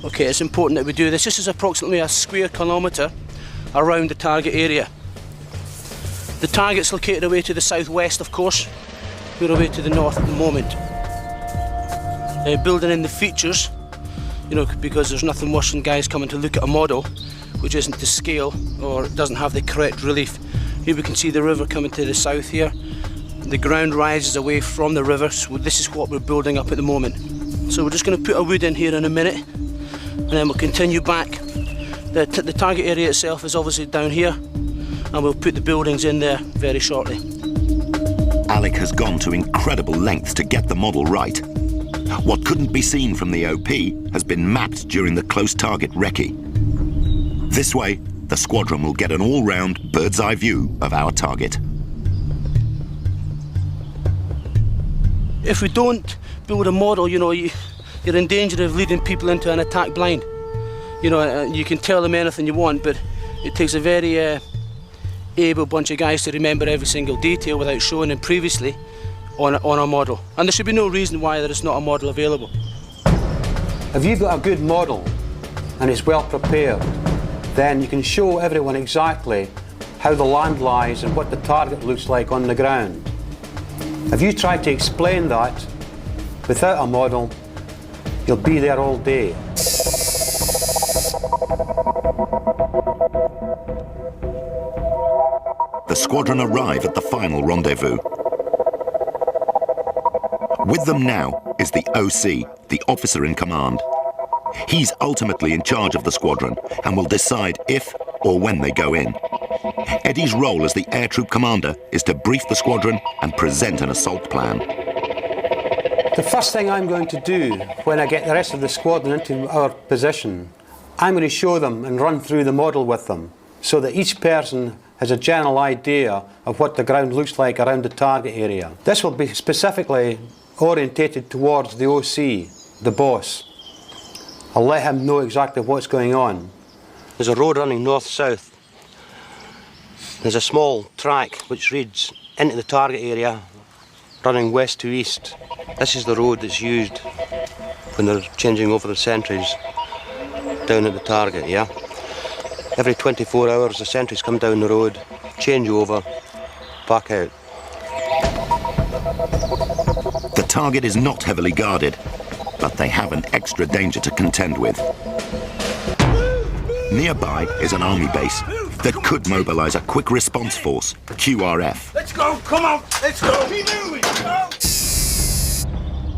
Speaker 5: Okay, it's important that we do this. This is approximately a square kilometre around the target area. The target's located away to the southwest, of course. We're away to the north at the moment. Building in the features, you know, because there's nothing worse than guys coming to look at a model which isn't to scale or doesn't have the correct relief. Here we can see the river coming to the south here. The ground rises away from the river, so this is what we're building up at the moment. So we're just going to put a wood in here in a minute, and then we'll continue back. The target area itself is obviously down here, and we'll put the buildings in there very shortly.
Speaker 1: Alec has gone to incredible lengths to get the model right. What couldn't be seen from the OP has been mapped during the close target recce. This way, the squadron will get an all-round bird's-eye view of our target.
Speaker 5: If we don't build a model, you know, you're in danger of leading people into an attack blind. You know, you can tell them anything you want, but it takes a very able bunch of guys to remember every single detail without showing them previously on a model. And there should be no reason why there is not a model available.
Speaker 2: If you've got a good model and it's well prepared, then you can show everyone exactly how the land lies and what the target looks like on the ground. If you try to explain that without a model, you'll be there all day.
Speaker 1: The squadron arrive at the final rendezvous. With them now is the OC, the officer in command. He's ultimately in charge of the squadron and will decide if or when they go in. Eddie's role as the air troop commander is to brief the squadron and present an assault plan.
Speaker 2: The first thing I'm going to do when I get the rest of the squadron into our position, I'm going to show them and run through the model with them so that each person has a general idea of what the ground looks like around the target area. This will be specifically orientated towards the OC, the boss. I'll let him know exactly what's going on. There's a road running north-south. There's a small track which leads into the target area, running west to east. This is the road that's used when they're changing over the sentries down at the target, yeah? Every 24 hours the sentries come down the road, change over, back out.
Speaker 1: The target is not heavily guarded, but they have an extra danger to contend with. Nearby is an army base that could mobilize a quick response force, QRF.
Speaker 7: Let's go, come on, let's go. Keep moving, go.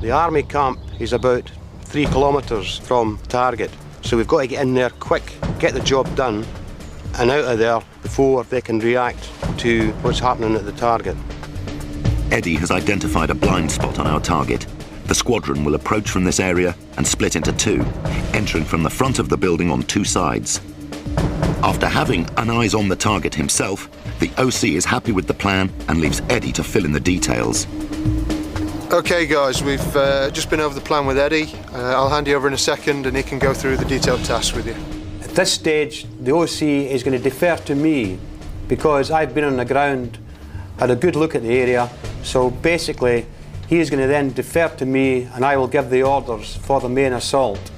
Speaker 2: The army camp is about 3 kilometres from target, so we've got to get in there quick, get the job done, and out of there before they can react to what's happening at the target.
Speaker 1: Eddie has identified a blind spot on our target. The squadron will approach from this area and split into two, entering from the front of the building on 2 sides. After having an eyes on the target himself, the OC is happy with the plan and leaves Eddie to fill in the details.
Speaker 4: Okay guys, we've just been over the plan with Eddie. I'll hand you over in a second and he can go through the detailed tasks with you.
Speaker 2: At this stage, the OC is going to defer to me because I've been on the ground, had a good look at the area, so basically he is going to then defer to me and I will give the orders for the main assault.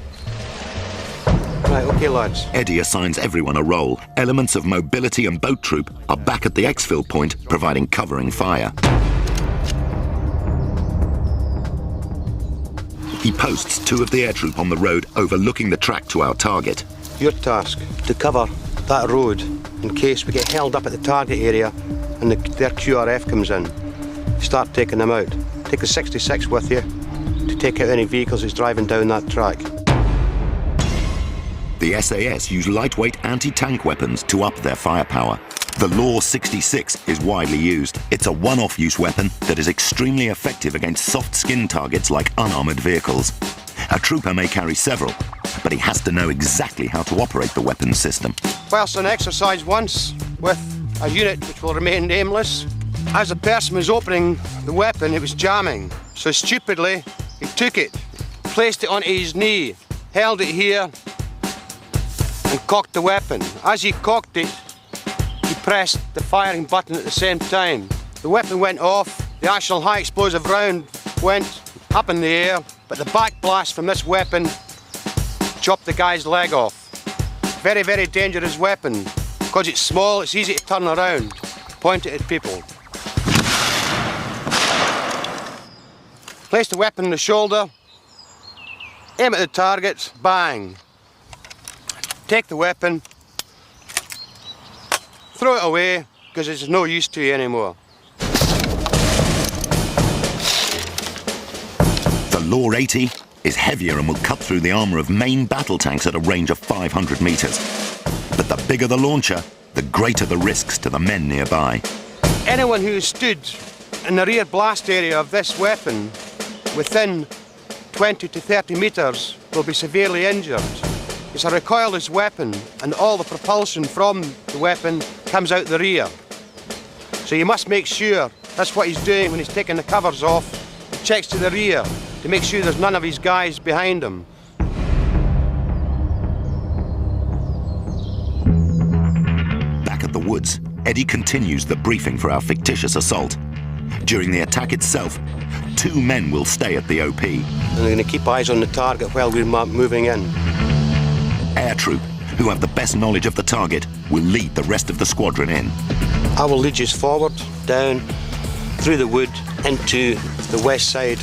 Speaker 2: Right, okay lads.
Speaker 1: Eddie assigns everyone a role. Elements of mobility and boat troop are back at the exfil point, providing covering fire. He posts 2 of the air troop on the road overlooking the track to our target.
Speaker 2: Your task, to cover that road in case we get held up at the target area and their QRF comes in. Start taking them out. Take the 66 with you to take out any vehicles that's driving down that track.
Speaker 1: The SAS use lightweight anti-tank weapons to up their firepower. The Law 66 is widely used. It's a one-off use weapon that is extremely effective against soft-skinned targets like unarmoured vehicles. A trooper may carry several, but he has to know exactly how to operate the weapon system.
Speaker 2: Whilst on exercise once with a unit which will remain nameless, as the person was opening the weapon, it was jamming. So stupidly, he took it, placed it onto his knee, held it here, and cocked the weapon. As he cocked it, he pressed the firing button at the same time. The weapon went off, the actual high explosive round went up in the air, but the back blast from this weapon chopped the guy's leg off. Very, very dangerous weapon. Because it's small, it's easy to turn around, point it at people. Place the weapon on the shoulder, aim at the target, bang. Take the weapon, throw it away, because it's no use to you anymore.
Speaker 1: The Law 80 is heavier and will cut through the armour of main battle tanks at a range of 500 metres. But the bigger the launcher, the greater the risks to the men nearby.
Speaker 2: Anyone who stood in the rear blast area of this weapon within 20 to 30 metres will be severely injured. It's a recoilless weapon and all the propulsion from the weapon comes out the rear. So you must make sure that's what he's doing when he's taking the covers off. He checks to the rear to make sure there's none of his guys behind him.
Speaker 1: Back at the woods, Eddie continues the briefing for our fictitious assault. During the attack itself, 2 men will stay at the OP.
Speaker 2: And they're going to keep eyes on the target while we're moving in.
Speaker 1: Air troop, who have the best knowledge of the target, will lead the rest of the squadron in.
Speaker 2: I will lead you forward, down, through the wood, into the west side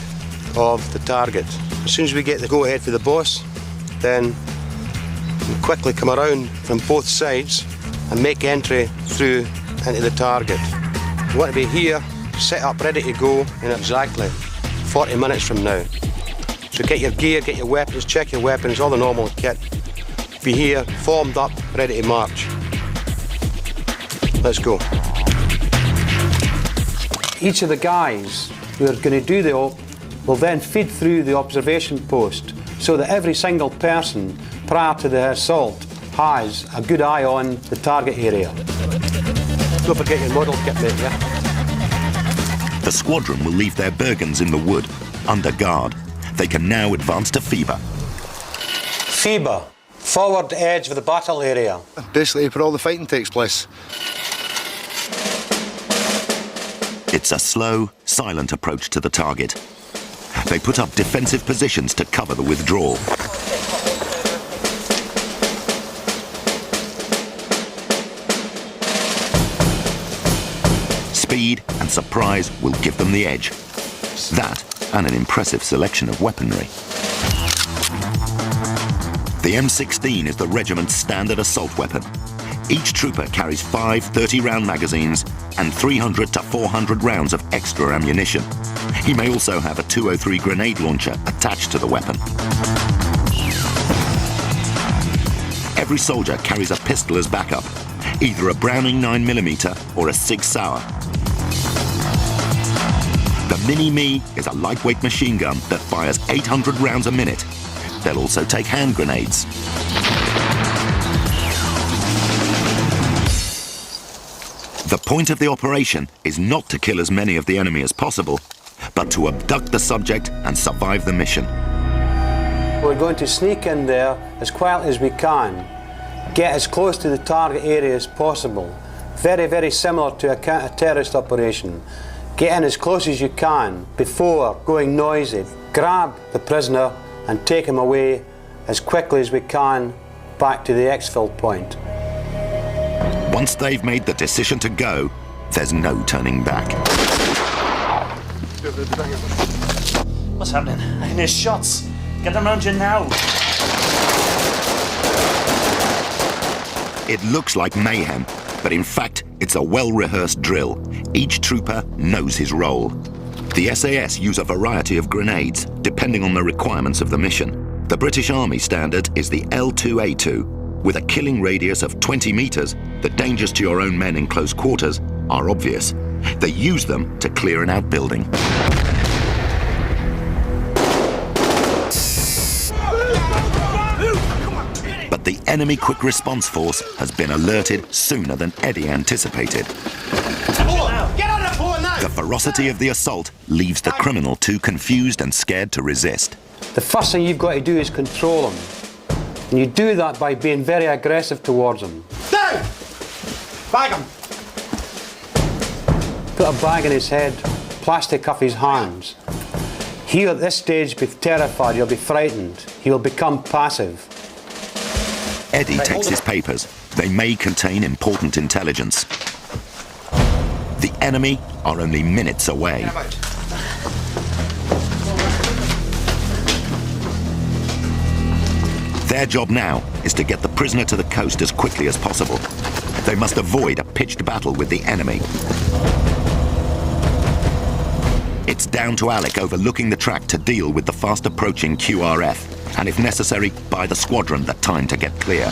Speaker 2: of the target. As soon as we get the go-ahead for the boss, then we'll quickly come around from both sides and make entry through into the target. You want to be here, set up, ready to go in exactly 40 minutes from now. So get your gear, get your weapons, check your weapons, all the normal kit. Be here, formed up, ready to march. Let's go. Each of the guys who are going to do the op will then feed through the observation post so that every single person prior to the assault has a good eye on the target area. Don't forget your model kit, mate, yeah?
Speaker 1: The squadron will leave their Bergens in the wood, under guard. They can now advance to FIBA.
Speaker 2: FIBA, forward edge of the battle area.
Speaker 4: Basically where all the fighting takes place.
Speaker 1: It's a slow, silent approach to the target. They put up defensive positions to cover the withdrawal. Speed and surprise will give them the edge. That and an impressive selection of weaponry. The M16 is the regiment's standard assault weapon. Each trooper carries 5 30-round magazines and 300 to 400 rounds of extra ammunition. He may also have a 203 grenade launcher attached to the weapon. Every soldier carries a pistol as backup, either a Browning 9mm or a Sig Sauer. The Mini-Me is a lightweight machine gun that fires 800 rounds a minute. They'll also take hand grenades. The point of the operation is not to kill as many of the enemy as possible, but to abduct the subject and survive the mission.
Speaker 2: We're going to sneak in there as quietly as we can, get as close to the target area as possible. Very, very similar to a counter-terrorist operation. Get in as close as you can before going noisy. Grab the prisoner and take him away as quickly as we can back to the exfil point.
Speaker 1: Once they've made the decision to go, there's no turning back.
Speaker 8: What's happening? I can hear shots. Get them around you now.
Speaker 1: It looks like mayhem, but in fact, it's a well-rehearsed drill. Each trooper knows his role. The SAS use a variety of grenades, depending on the requirements of the mission. The British Army standard is the L2A2. With a killing radius of 20 meters, the dangers to your own men in close quarters are obvious. They use them to clear an outbuilding. But the enemy quick response force has been alerted sooner than Eddie anticipated. The ferocity of the assault leaves the criminal too confused and scared to resist.
Speaker 2: The first thing you've got to do is control him. And you do that by being very aggressive towards him.
Speaker 7: Down! Bag him!
Speaker 2: Put a bag in his head, plastic cuff his hands. He'll at this stage be terrified, he'll be frightened, he will become passive.
Speaker 1: Eddie takes his papers. They may contain important intelligence. The enemy are only minutes away. Their job now is to get the prisoner to the coast as quickly as possible. They must avoid a pitched battle with the enemy. It's down to Alec overlooking the track to deal with the fast-approaching QRF, and if necessary, buy the squadron the time to get clear.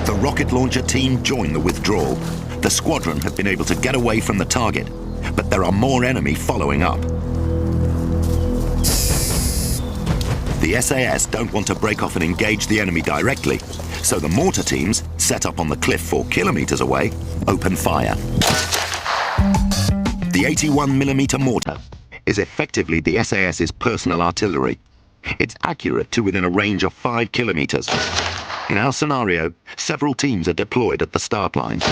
Speaker 1: The rocket launcher team join the withdrawal. The squadron have been able to get away from the target, but there are more enemy following up. The SAS don't want to break off and engage the enemy directly, so the mortar teams, set up on the cliff 4 kilometers away, open fire. The 81mm mortar is effectively the SAS's personal artillery. It's accurate to within a range of 5 kilometers. In our scenario, several teams are deployed at the start line.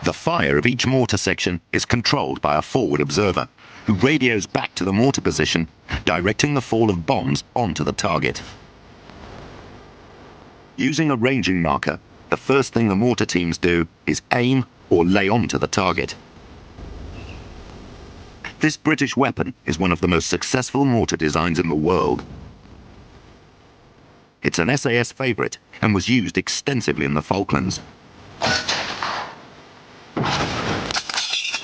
Speaker 1: The fire of each mortar section is controlled by a forward observer, who radios back to the mortar position, directing the fall of bombs onto the target. Using a ranging marker, the first thing the mortar teams do is aim or lay onto the target. This British weapon is one of the most successful mortar designs in the world. It's an SAS favourite and was used extensively in the Falklands.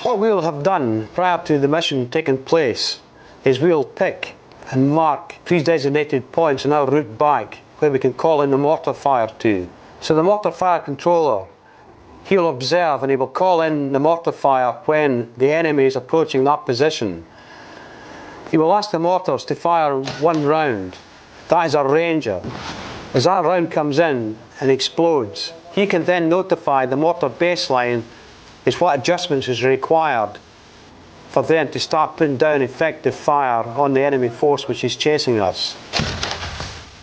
Speaker 2: What we'll have done prior to the mission taking place is we'll pick and mark pre-designated points in our route back where we can call in the mortar fire to. So the mortar fire controller, he'll observe and he will call in the mortar fire when the enemy is approaching that position. He will ask the mortars to fire 1 round. That is a ranger. As that round comes in and explodes, he can then notify the mortar baseline is what adjustments is required for them to start putting down effective fire on the enemy force which is chasing us.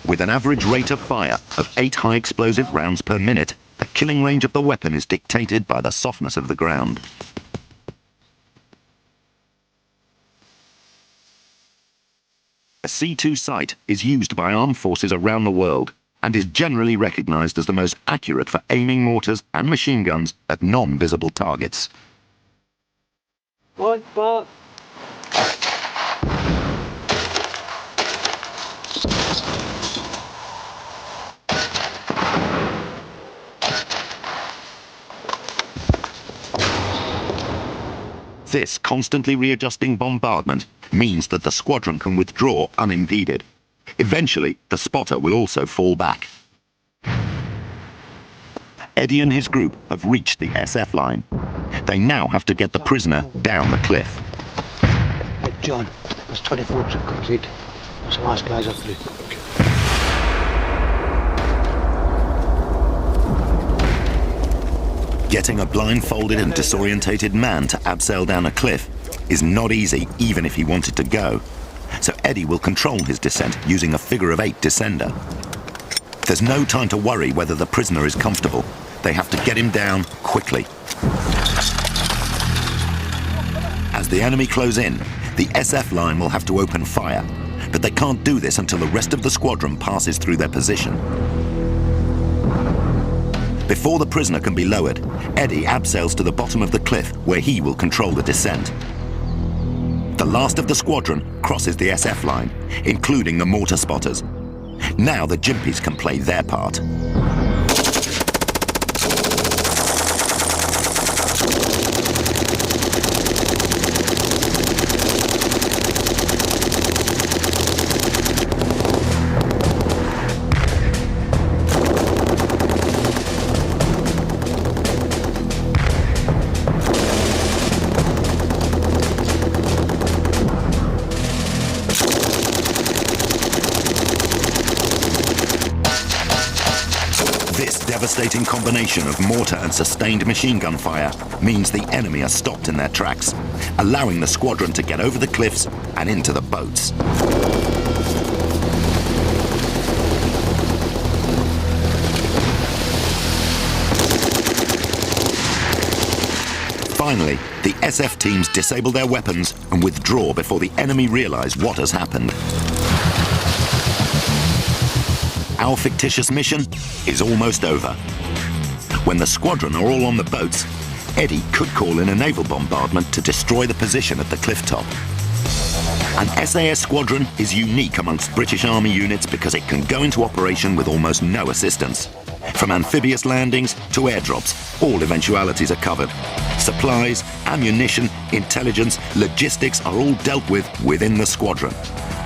Speaker 1: With an average rate of fire of 8 high explosive rounds per minute, the killing range of the weapon is dictated by the softness of the ground. A C2 sight is used by armed forces around the world and is generally recognized as the most accurate for aiming mortars and machine guns at non-visible targets.
Speaker 2: What?
Speaker 1: This constantly readjusting bombardment means that the squadron can withdraw unimpeded. Eventually, the spotter will also fall back. Eddie and his group have reached the SF line. They now have to get the prisoner down the cliff.
Speaker 2: Hey, John, there's 24 to complete. Those last guys are through.
Speaker 1: Getting a blindfolded and disorientated man to abseil down a cliff is not easy, even if he wanted to go. So Eddie will control his descent using a figure-of-8 descender. There's no time to worry whether the prisoner is comfortable. They have to get him down quickly. As the enemy close in, the SF line will have to open fire, but they can't do this until the rest of the squadron passes through their position. Before the prisoner can be lowered, Eddie abseils to the bottom of the cliff where he will control the descent. The last of the squadron crosses the SF line, including the mortar spotters. Now the Gympis can play their part. Devastating combination of mortar and sustained machine gun fire means the enemy are stopped in their tracks, allowing the squadron to get over the cliffs and into the boats. Finally, the SF teams disable their weapons and withdraw before the enemy realize what has happened. Our fictitious mission is almost over. When the squadron are all on the boats, Eddie could call in a naval bombardment to destroy the position at the cliff top. An SAS squadron is unique amongst British Army units because it can go into operation with almost no assistance. From amphibious landings to airdrops, all eventualities are covered. Supplies, ammunition, intelligence, logistics are all dealt with within the squadron.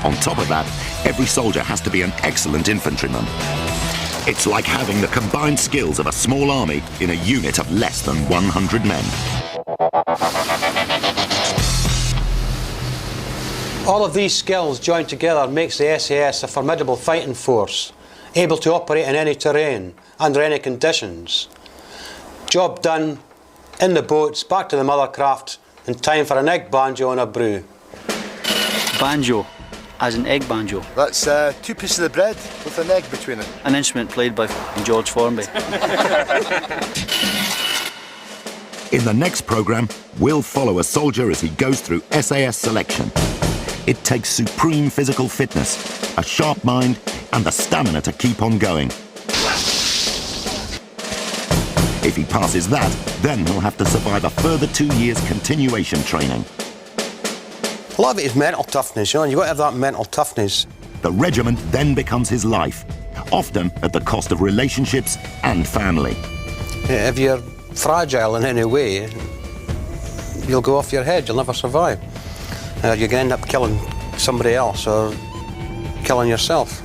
Speaker 1: On top of that, every soldier has to be an excellent infantryman. It's like having the combined skills of a small army in a unit of less than 100 men.
Speaker 2: All of these skills joined together makes the SAS a formidable fighting force, able to operate in any terrain, under any conditions. Job done, in the boats, back to the mother craft, in time for an egg banjo and a brew.
Speaker 3: Banjo, as an egg banjo.
Speaker 4: That's 2 pieces of bread with an egg between it.
Speaker 3: An instrument played by George Formby.
Speaker 1: In the next programme, we'll follow a soldier as he goes through SAS selection. It takes supreme physical fitness, a sharp mind, and the stamina to keep on going. If he passes that, then he'll have to survive a further 2 years continuation training.
Speaker 2: A lot of it is mental toughness, you know, and you've got to have that mental toughness.
Speaker 1: The regiment then becomes his life, often at the cost of relationships and family.
Speaker 2: Yeah, if you're fragile in any way, you'll go off your head, you'll never survive. You're going to end up killing somebody else or killing yourself.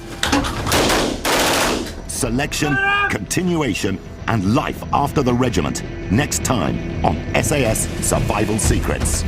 Speaker 1: Selection, continuation, and life after the regiment. Next time on SAS Survival Secrets.